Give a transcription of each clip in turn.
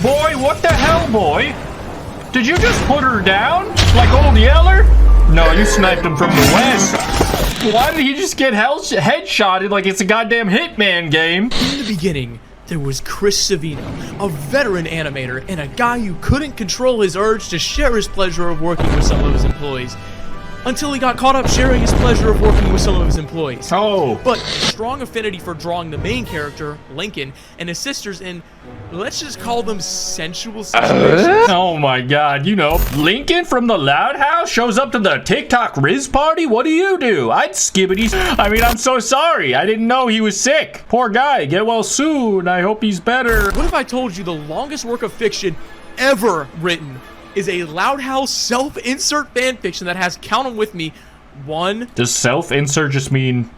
Boy, what the hell, boy? Did you just put her down? Like old Yeller? No, you sniped him from the west. Why did he just get headshotted like it's a goddamn Hitman game? In the beginning, there was Chris Savino, a veteran animator and a guy who couldn't control his urge to share his pleasure of working with some of his employees. Until he got caught up sharing his pleasure of working with some of his employees. Oh. But strong affinity for drawing the main character, Lincoln, and his sisters in, let's just call them sensual situations. Oh my god, you know, Lincoln from the Loud House shows up to the TikTok Riz party? What do? I'd skibbity. I mean, I'm so sorry. I didn't know he was sick. Poor guy, get well soon. I hope he's better. What if I told you the longest work of fiction ever written is a Loud House self-insert fanfiction that has, count 'em with me, 1. Does self-insert just mean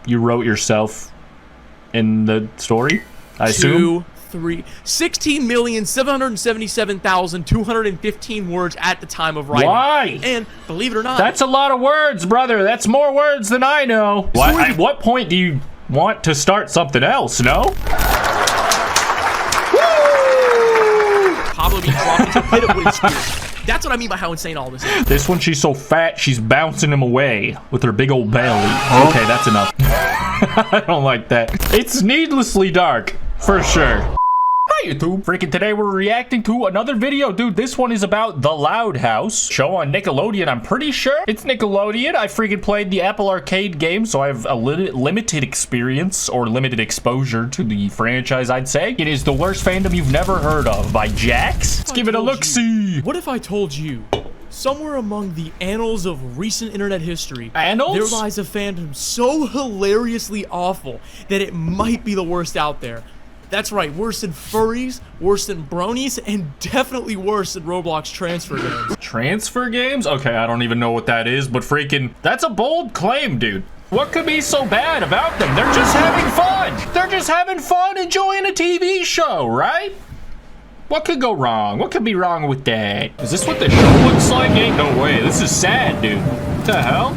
you wrote yourself in the story? I assume? 2, 3, 16,777,215 words at the time of writing. Why? And believe it or not, That's a lot of words, brother. That's more words than I know. At what point do you want to start something else, no? Pablo being dropped into a pit of wind spears. That's what I mean by how insane all this is. This one, she's so fat, she's bouncing him away with her big old belly. Okay, that's enough. I don't like that. It's needlessly dark, for sure. Hi, YouTube. Freaking today we're reacting to another video. Dude, this one is about The Loud House. Show on Nickelodeon, I'm pretty sure. It's Nickelodeon. I freaking played the Apple Arcade game, so I have a limited experience or limited exposure to the franchise, I'd say. It is the worst fandom you've never heard of by Jax. Let's give it a look-see. What if I told you, somewhere among the annals of recent internet history, Annals? there lies a fandom so hilariously awful that it might be the worst out there. That's right, worse than furries, worse than bronies, and definitely worse than Roblox transfer games. Transfer games? Okay, I don't even know what that is, but freaking, that's a bold claim, dude. What could be so bad about them? They're just having fun. They're just having fun enjoying a TV show, right? What could go wrong? What could be wrong with that? Is this what the show looks like? Ain't no way. This is sad, dude. What the hell?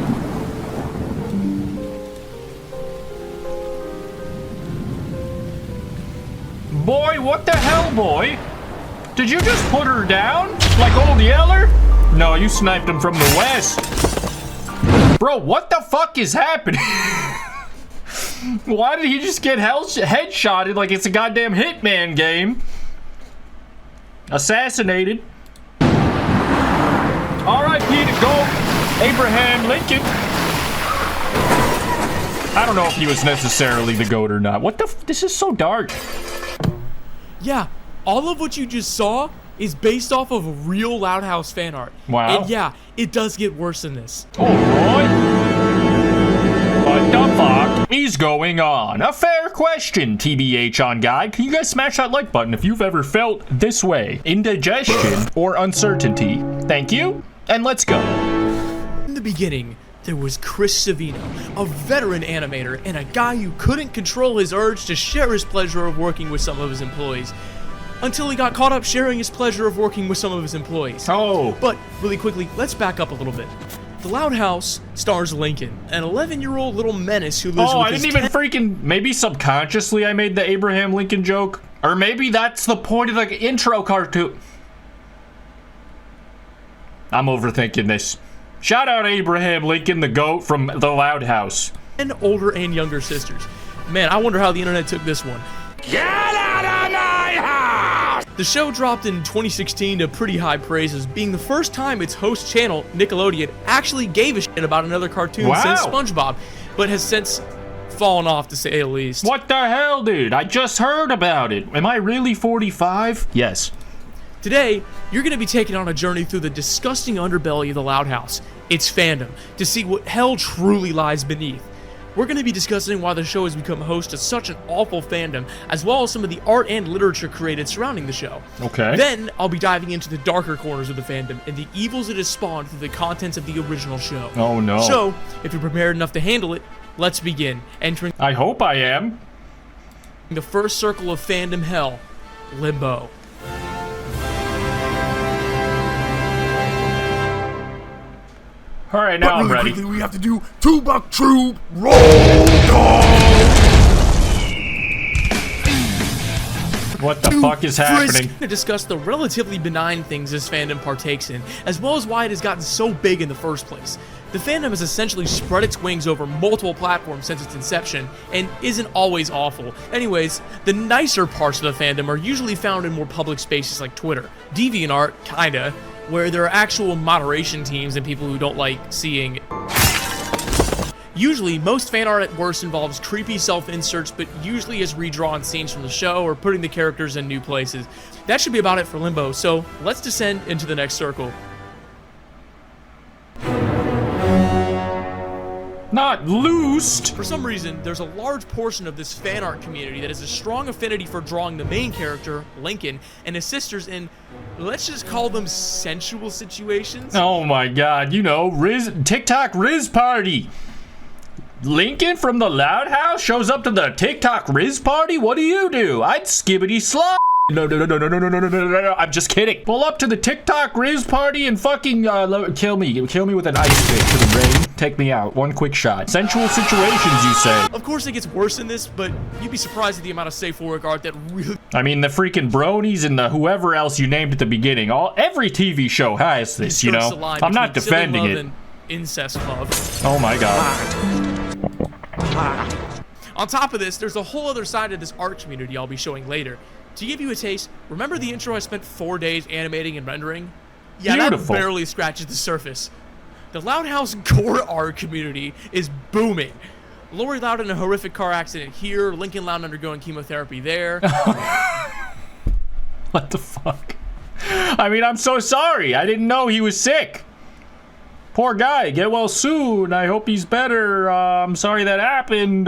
Boy, what the hell, boy? Did you just put her down? Like old Yeller? No, you sniped him from the west. Bro, what the fuck is happening? Why did he just get headshotted like it's a goddamn Hitman game? Assassinated. R.I.P. to GOAT, Abraham Lincoln. I don't know if he was necessarily the GOAT or not. What the this is so dark. Yeah, all of what you just saw is based off of real Loud House fan art. Wow. And yeah, it does get worse than this. Oh, boy. What the fuck is going on? A fair question, TBH on guide. Can you guys smash that like button if you've ever felt this way? Indigestion or uncertainty? Thank you, and let's go. In the beginning, there was Chris Savino, a veteran animator and a guy who couldn't control his urge to share his pleasure of working with some of his employees. Until he got caught up sharing his pleasure of working with some of his employees. Oh. But really quickly, let's back up a little bit. The Loud House stars Lincoln, an 11-year-old little menace who lives with I didn't even freaking... Maybe subconsciously I made the Abraham Lincoln joke. Or maybe that's the point of the intro cartoon. I'm overthinking this. Shout out Abraham Lincoln, the GOAT from The Loud House. And older and younger sisters. Man, I wonder how the internet took this one. Get out of my house! The show dropped in 2016 to pretty high praises, being the first time its host channel, Nickelodeon, actually gave a shit about another cartoon since SpongeBob, but has since fallen off to say the least. What the hell, dude? I just heard about it. Am I really 45? Yes. Today, you're going to be taken on a journey through the disgusting underbelly of the Loud House, its fandom, to see what hell truly lies beneath. We're going to be discussing why the show has become host to such an awful fandom, as well as some of the art and literature created surrounding the show. Okay. Then, I'll be diving into the darker corners of the fandom and the evils it has spawned through the contents of the original show. Oh no. So, if you're prepared enough to handle it, let's begin. Entering I hope I am. the first circle of fandom hell, Limbo. All right, now I'm ready. Quickly, we have to do two-buck troop roll call. What the fuck is happening? To discuss the relatively benign things this fandom partakes in, as well as why it has gotten so big in the first place. The fandom has essentially spread its wings over multiple platforms since its inception, and isn't always awful. Anyways, the nicer parts of the fandom are usually found in more public spaces like Twitter. DeviantArt, kinda, where there are actual moderation teams and people who don't like seeing. Usually, most fan art at worst involves creepy self-inserts, but usually is redrawn scenes from the show or putting the characters in new places. That should be about it for Limbo, so let's descend into the next circle. Not loosed. For some reason, there's a large portion of this fan art community that has a strong affinity for drawing the main character, Lincoln, and his sisters in, let's just call them sensual situations. Oh my god, you know, TikTok Riz party. Lincoln from the Loud House shows up to the TikTok Riz party? What do? I'd skibbity slide. No, I'm just kidding. Pull up to the TikTok Riz party and fucking kill me. Kill me with an ice pick to the brain. Take me out. One quick shot. Sensual situations, you say. Of course it gets worse than this, but you'd be surprised at the amount of safe work art that really... I mean, the freaking bronies and the whoever else you named at the beginning. Every TV show has this, you know? I'm not defending it. And incest love. Oh my god. On top of this, there's a whole other side of this art community I'll be showing later. To give you a taste, remember the intro I spent 4 days animating and rendering? Yeah, Beautiful. That barely scratches the surface. The Loud House Gore art community is booming. Lori Loud in a horrific car accident here, Lincoln Loud undergoing chemotherapy there. What the fuck? I mean, I'm so sorry. I didn't know he was sick. Poor guy. Get well soon. I hope he's better. I'm sorry that happened.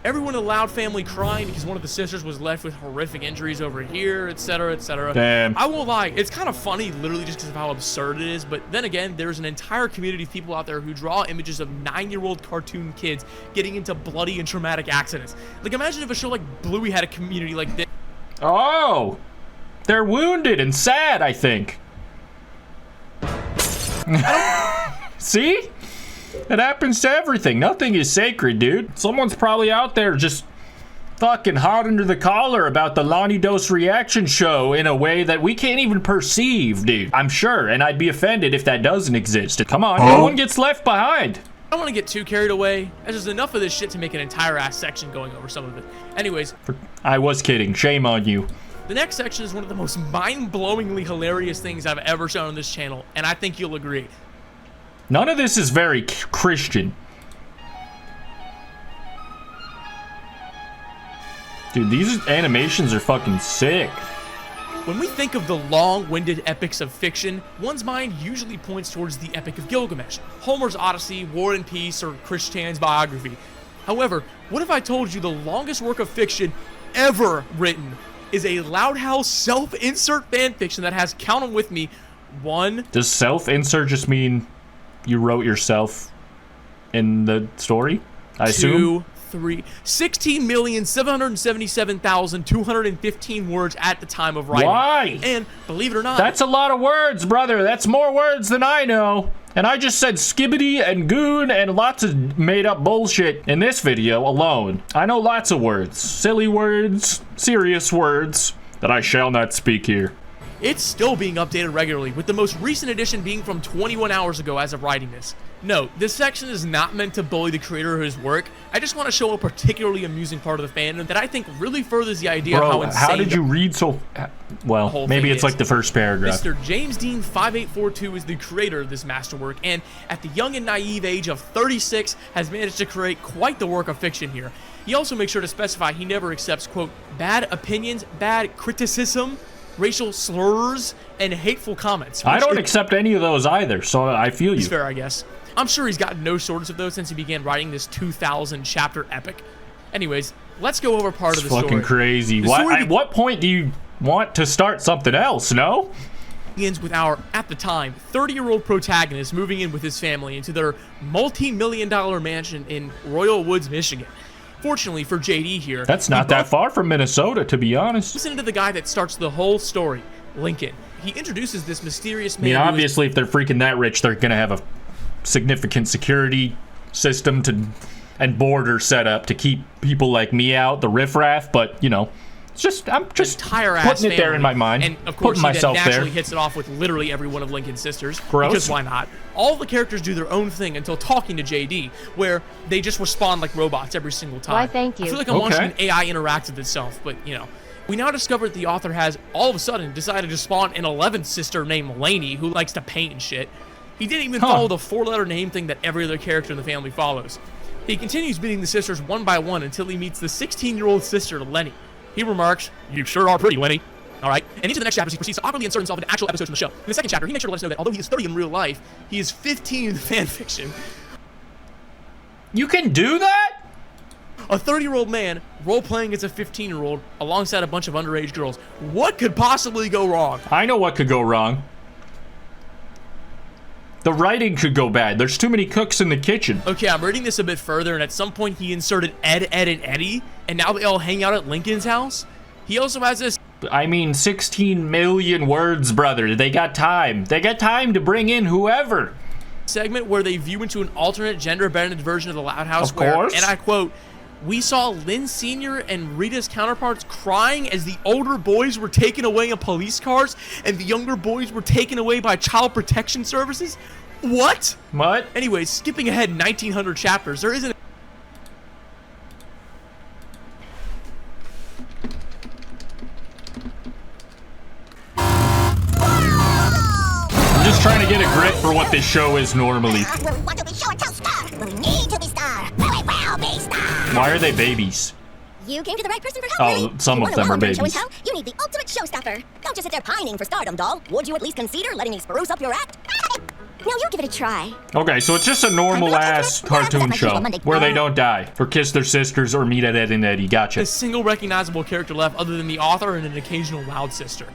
Everyone in the Loud family crying because one of the sisters was left with horrific injuries over here, etc., etc. Damn. I won't lie, it's kind of funny literally just because of how absurd it is, but then again, there's an entire community of people out there who draw images of 9-year-old cartoon kids getting into bloody and traumatic accidents. Like, imagine if a show like Bluey had a community like this. Oh, they're wounded and sad, I think. See? It happens to everything. Nothing is sacred, dude. Someone's probably out there just fucking hot under the collar about the lonniedos reaction show in a way that we can't even perceive, dude. I'm sure, and I'd be offended if that doesn't exist. Come on, no one gets left behind. I don't want to get too carried away. There's just enough of this shit to make an entire ass section going over some of it. Anyways. I was kidding. Shame on you. The next section is one of the most mind-blowingly hilarious things I've ever shown on this channel, and I think you'll agree. None of this is very Christian. Dude, these animations are fucking sick. When we think of the long-winded epics of fiction, one's mind usually points towards the Epic of Gilgamesh, Homer's Odyssey, War and Peace, or Christian's biography. However, what if I told you the longest work of fiction ever written is a Loud House self-insert fanfiction that has, count 'em with me, one... Does self-insert just mean you wrote yourself in the story? I assume? 16,777,215 words at the time of writing. Why? And believe it or not, that's a lot of words, brother. That's more words than I know. And I just said skibbity and goon and lots of made-up bullshit in this video alone. I know lots of words. Silly words, serious words that I shall not speak here. It's still being updated regularly, with the most recent edition being from 21 hours ago as of writing this. Note, this section is not meant to bully the creator of his work. I just want to show a particularly amusing part of the fandom that I think really furthers the idea of how insane... How did you read so... Well, maybe it's like the first paragraph. Mr. James Dean 5842 is the creator of this masterwork, and at the young and naive age of 36, has managed to create quite the work of fiction here. He also makes sure to specify he never accepts, quote, bad opinions, bad criticism, racial slurs, and hateful comments. I don't accept any of those either, so I feel you. It's fair, I guess. I'm sure he's gotten no shortage of those since he began writing this 2,000 chapter epic. Anyways, let's go over part of the story. It's fucking crazy. At what point do you want to start something else, no? Begins with our, at the time, 30-year-old protagonist moving in with his family into their multi-million-dollar mansion in Royal Woods, Michigan. Fortunately for JD here... That's not that far from Minnesota, to be honest. Listen to the guy that starts the whole story, Lincoln. He introduces this mysterious man... I mean, obviously, if they're freaking that rich, they're going to have a significant security system and border set up to keep people like me out, the riffraff, but, you know, I'm just entire putting it there in my mind. And of course, putting myself he naturally there. hits it off with literally every one of Lincoln's sisters. Gross. Because why not? All the characters do their own thing until talking to JD, where they just respond like robots every single time. Why, thank you. I feel like I'm watching an AI interact with itself, but you know. We now discover that the author has, all of a sudden, decided to spawn an 11th sister named Lainey, who likes to paint and shit. He didn't even follow the 4-letter name thing that every other character in the family follows. He continues meeting the sisters one by one until he meets the 16-year-old sister, Lenny. He remarks, "You sure are pretty, Lenny." All right. And into the next chapters, he proceeds to awkwardly insert himself into actual episodes from the show. In the second chapter, he makes sure to let us know that although he is 30 in real life, he is 15 in the fan fiction. You can do that? A 30-year-old man role-playing as a 15-year-old alongside a bunch of underage girls. What could possibly go wrong? I know what could go wrong. The writing could go bad. There's too many cooks in the kitchen. Okay, I'm reading this a bit further, and at some point he inserted Ed, and Eddie, and now they all hang out at Lincoln's house. He also has this... I mean, 16 million words, brother. They got time. They got time to bring in whoever. Segment where they view into an alternate gender-bended version of the Loud House. Of course. And I quote, "We saw Lynn Sr. and Rita's counterparts crying as the older boys were taken away in police cars and the younger boys were taken away by child protection services." What? What? Anyways, skipping ahead 1900 chapters, there isn't... I'm just trying to get a grip for what this show is normally. When we want to be show and tell star, when we need to be star, when we will be star. Why are they babies? You came to the right person for help, Oh, Lily. some You of wanna them are welcome Show and babies. tell? You need the ultimate showstopper. Don't just sit there pining for stardom, doll. Would you at least consider letting me spruce up your act? Now you give it a try. Okay, so it's just a normal-ass cartoon show where they don't die or kiss their sisters or meet at Ed and Eddie. Gotcha. a single recognizable character left other than the author and an occasional loud sister.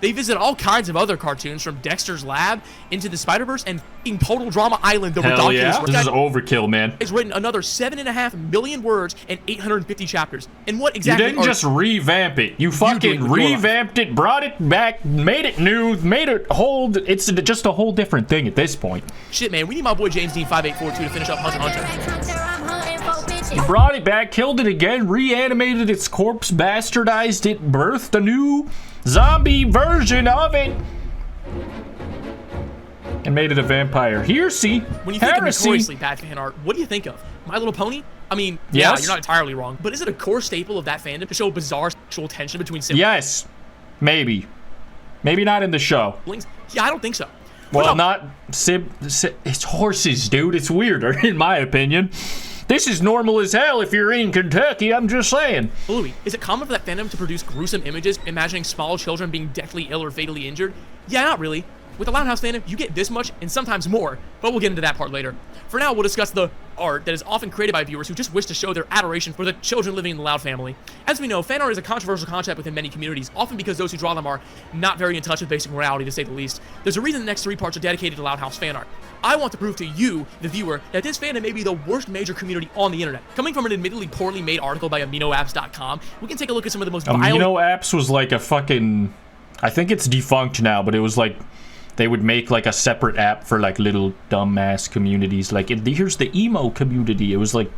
They visit all kinds of other cartoons, from Dexter's Lab into the Spider-Verse and f***ing Total Drama Island, the Hell ridiculous. yeah. This is overkill, man. It's written another 7.5 million words and 850 chapters. And what You exactly didn't just revamp it. You fucking with your revamped it, brought it back, made it new, made it hold. It's just a whole different thing at this point. Shit, man, we need my boy James Dean 5842 to finish up Hunter x Hunter. You brought it back, killed it again, reanimated its corpse, bastardized it, birthed a new zombie version of it, and made it a vampire. Here, see? When you think of heresy. notoriously bad fan art, what do you think of? My Little Pony? I mean, Yes. yeah, you're not entirely wrong, but is it a core staple of that fandom to show bizarre sexual tension between Yes. Maybe. Maybe not in the show. siblings? Yeah, I don't think so. Well, no. not it's horses, dude. It's weirder, in my opinion. This is normal as hell if you're in Kentucky, I'm just saying. Louis, is it common for that fandom to produce gruesome images, imagining small children being deathly ill or fatally injured? Yeah, not really. With the Loud House fandom, you get this much and sometimes more, but we'll get into that part later. For now, we'll discuss the art that is often created by viewers who just wish to show their adoration for the children living in the Loud family. As we know, fan art is a controversial concept within many communities, often because those who draw them are not very in touch with basic morality, to say the least. There's a reason the next 3 parts are dedicated to Loud House fan art. I want to prove to you, the viewer, that this fandom may be the worst major community on the internet. Coming from an admittedly poorly made article by AminoApps.com, we can take a look at some of the most violent... Amino Apps was like a fucking... I think it's defunct now, but it was like... They would make like a separate app for like little dumbass communities. Like, here's the emo community. It was like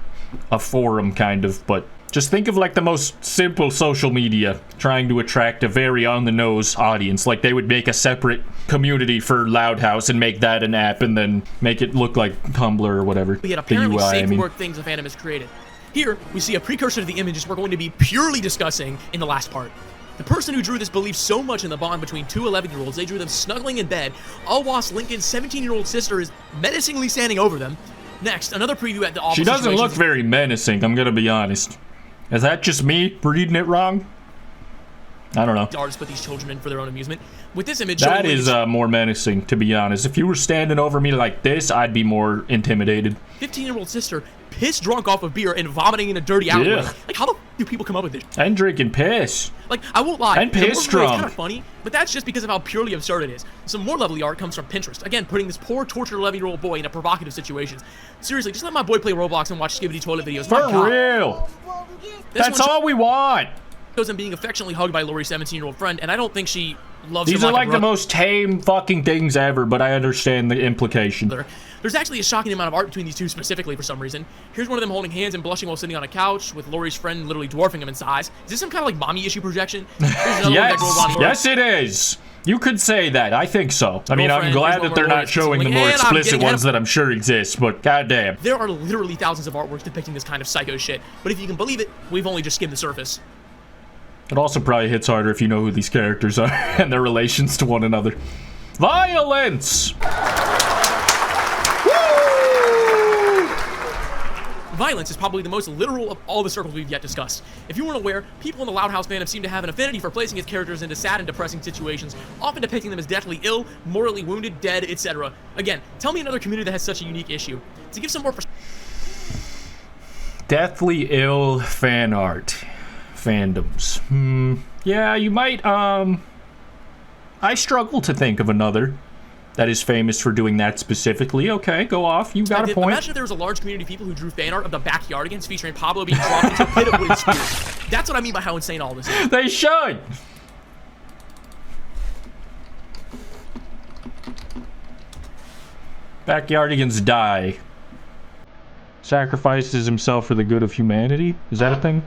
a forum kind of, but just think of like the most simple social media trying to attract a very on-the-nose audience. Like, they would make a separate community for Loud House and make that an app and then make it look like Tumblr or whatever. We had apparently the UI, safe work things the fandom has created. Here, we see a precursor to the images we're going to be purely discussing in the last part. The person who drew this believes so much in the bond between 2 11-year-olds, they drew them snuggling in bed, all whilst Lincoln's 17-year-old sister is menacingly standing over them. Next, another preview at the awful She doesn't look situations- very menacing, I'm gonna be honest. Is that just me reading it wrong? I don't know. artists put these children in for their own amusement. With this image, That showing is more menacing, to be honest. If you were standing over me like this, I'd be more intimidated. 15-year-old sister pissed drunk off of beer and vomiting in a dirty alleyway. Yeah. Like, how the f do people come up with this? And drinking piss. Like, I won't lie. And the more piss for me, it's drunk. kind of funny, but that's just because of how purely absurd it is. Some more lovely art comes from Pinterest. Again, putting this poor, tortured 11-year-old boy in a provocative situations. Seriously, just let my boy play Roblox and watch Skibidi toilet videos. For My God. real. This That's one all we want. shows him being affectionately hugged by Lori's 17-year-old friend, and I don't think she loves These him are like a the brother. most tame fucking things ever, but I understand the implication. There's There's actually a shocking amount of art between these two specifically for some reason. Here's one of them holding hands and blushing while sitting on a couch, with Lori's friend literally dwarfing him in size. Is this some kind of like mommy issue projection? Yes, it is. You could say that. I think so. I mean, I'm glad that they're not showing the more explicit ones that I'm sure exist, but goddamn. There are literally thousands of artworks depicting this kind of psycho shit, but if you can believe it, we've only just skimmed the surface. It also probably hits harder if you know who these characters are and their relations to one another. Violence! Violence is probably the most literal of all the circles we've yet discussed. If you weren't aware, people in the Loud House fandom seem to have an affinity for placing its characters into sad and depressing situations, often depicting them as deathly ill, morally wounded, dead, etc. Again, tell me another community that has such a unique issue. To give some more Deathly ill fan art. Fandoms. Yeah, you might, I struggle to think of another that is famous for doing that specifically. Okay, go off. You got a point. Imagine if there was a large community of people who drew fan art of the Backyardigans featuring Pablo being dropped into a pit of wooden spears. That's what I mean by how insane all this is. They should! Backyardigans die. Sacrifices himself for the good of humanity? Is that a thing?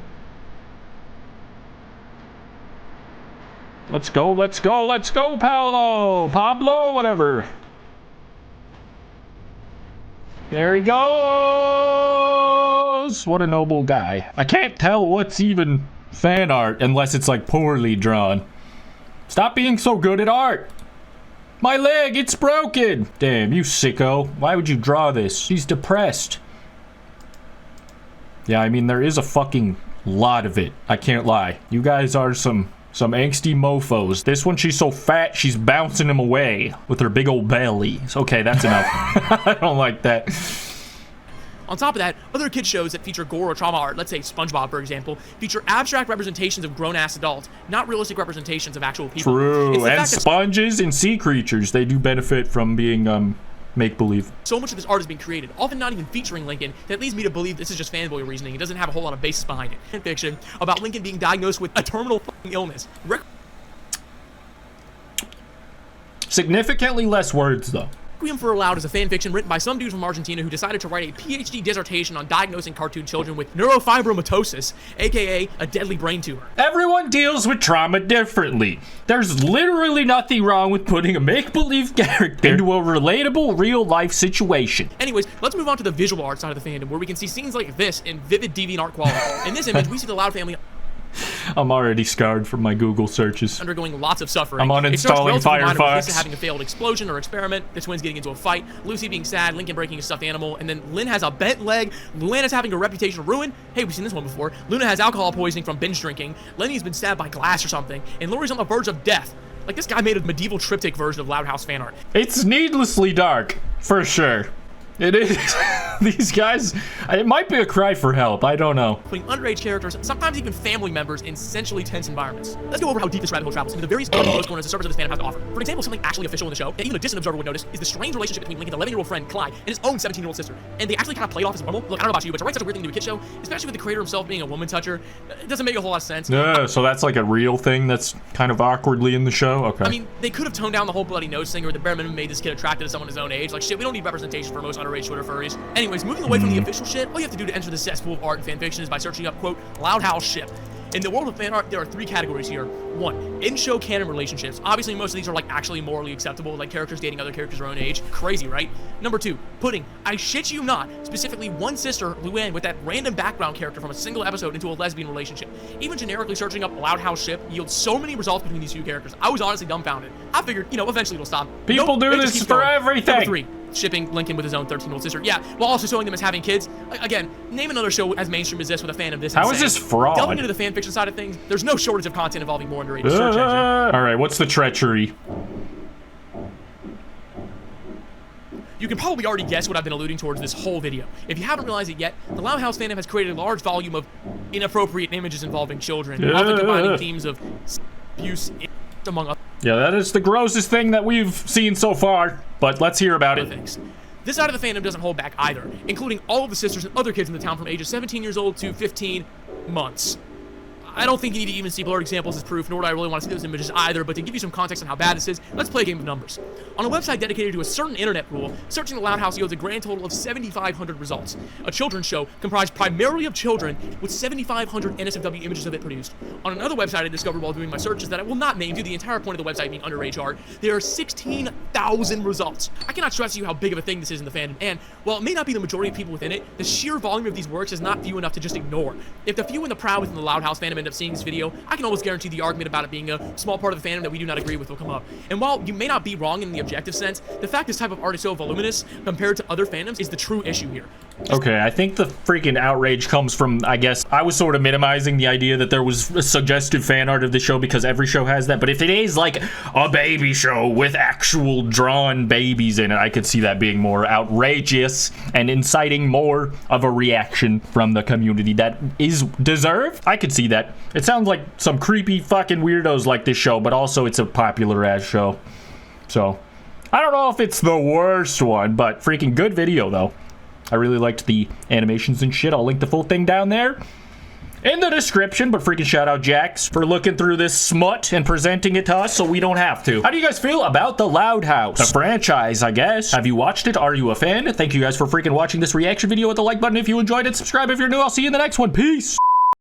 Let's go, let's go, let's go, Pablo, whatever. There he goes! What a noble guy. I can't tell what's even fan art unless it's like poorly drawn. Stop being so good at art! My leg, it's broken! Damn, you sicko. Why would you draw this? He's depressed. Yeah, I mean, there is a fucking lot of it. I can't lie. You guys are some angsty mofos. This one, she's so fat, she's bouncing him away with her big old belly. Okay, that's enough. I don't like that. On top of that, other kid shows that feature gore or trauma art, let's say SpongeBob, for example, feature abstract representations of grown-ass adults, not realistic representations of actual people. True, and sponges and sea creatures, they do benefit from being, make-believe. So much of this art is being created, often not even featuring Lincoln, that leads me to believe this is just fanboy reasoning. It doesn't have a whole lot of basis behind it. Fanfiction about Lincoln being diagnosed with a terminal fucking illness. Significantly less words, though. Requiem for a Loud is a fanfiction written by some dude from Argentina who decided to write a PhD dissertation on diagnosing cartoon children with neurofibromatosis, aka a deadly brain tumor. Everyone deals with trauma differently. There's literally nothing wrong with putting a make-believe character into a relatable real-life situation. Anyways, let's move on to the visual art side of the fandom, where we can see scenes like this in vivid DeviantArt quality. In this image, we see the Loud family I'm already scarred from my Google searches. Undergoing lots of suffering. I'm uninstalling Firefox. Lisa having a failed explosion or experiment, the twins getting into a fight, Lucy being sad, Lincoln breaking a stuffed animal, and then Lynn has a bent leg, Luana's having a reputation ruined. Hey, we've seen this one before. Luna has alcohol poisoning from binge drinking, Lenny's been stabbed by glass or something, and Lori's on the verge of death. Like, this guy made a medieval triptych version of Loud House fan art. It's needlessly dark, for sure. It is. These guys, it might be a cry for help. I don't know. Putting underage characters, sometimes even family members, in essentially tense environments. Let's go over how deep this rabbit hole travels into the various close corners the surface of this fandom has to offer. For example, something actually official in the show, and even a distant observer would notice, is the strange relationship between Lincoln's 11-year-old friend, Clyde, and his own 17-year-old sister. And they actually kind of play it off as normal. Look, I don't know about you, but to write such a weird thing to a kid show, especially with the creator himself being a woman toucher, it doesn't make a whole lot of sense. So that's like a real thing that's kind of awkwardly in the show? Okay. I mean, they could have toned down the whole bloody nose thing, or at the bare minimum made this kid attracted to someone his own age. Like, shit, we don't need representation for most underage Twitter furries. Anyways, moving away from the official shit, all you have to do to enter the cesspool of art and fanfiction is by searching up, quote, Loud House ship. In the world of fan art, there are three categories here. One, in-show canon relationships. Obviously, most of these are like actually morally acceptable, like characters dating other characters their own age. Crazy, right? Number two, putting, I shit you not, specifically one sister, Luann, with that random background character from a single episode into a lesbian relationship. Even generically searching up Loud House ship yields so many results between these two characters. I was honestly dumbfounded. I figured, eventually it'll stop. People do this for everything. Number three, shipping Lincoln with his own 13-year-old sister. Yeah, while also showing them as having kids. Again, name another show as mainstream as this with a fan of this. How is this fraud? Delving into the fan fiction side of things, there's no shortage of content involving more underrated search engine. All right, what's the treachery? You can probably already guess what I've been alluding towards this whole video. If you haven't realized it yet, the Loud House fandom has created a large volume of inappropriate images involving children, often combining themes of abuse, among other. Yeah, that is the grossest thing that we've seen so far, but let's hear about it. Things. This side of the fandom doesn't hold back either, including all of the sisters and other kids in the town from ages 17 years old to 15 months. I don't think you need to even see blurred examples as proof, nor do I really want to see those images either, but to give you some context on how bad this is, let's play a game of numbers. On a website dedicated to a certain internet rule, searching the Loud House yields a grand total of 7,500 results. A children's show comprised primarily of children with 7,500 NSFW images of it produced. On another website I discovered while doing my searches that I will not name due to the entire point of the website being underage art, there are 16,000 results. I cannot stress to you how big of a thing this is in the fandom, and while it may not be the majority of people within it, the sheer volume of these works is not few enough to just ignore. If the few and the proud within the Loud House fandom end up seeing this video, I can almost guarantee the argument about it being a small part of the fandom that we do not agree with will come up. And while you may not be wrong in the objective sense, the fact this type of art is so voluminous compared to other fandoms is the true issue here. Okay, I think the freaking outrage comes from, I guess, I was sort of minimizing the idea that there was a suggestive fan art of the show because every show has that, but if it is like a baby show with actual drawn babies in it, I could see that being more outrageous and inciting more of a reaction from the community that is deserved. I could see that. It sounds like some creepy fucking weirdos like this show, but also it's a popular ass show. So, I don't know if it's the worst one, but freaking good video though. I really liked the animations and shit. I'll link the full thing down there in the description, but freaking shout out Jax for looking through this smut and presenting it to us so we don't have to. How do you guys feel about the Loud House? The franchise, I guess. Have you watched it? Are you a fan? Thank you guys for freaking watching this reaction video with the like button if you enjoyed it. Subscribe if you're new. I'll see you in the next one. Peace.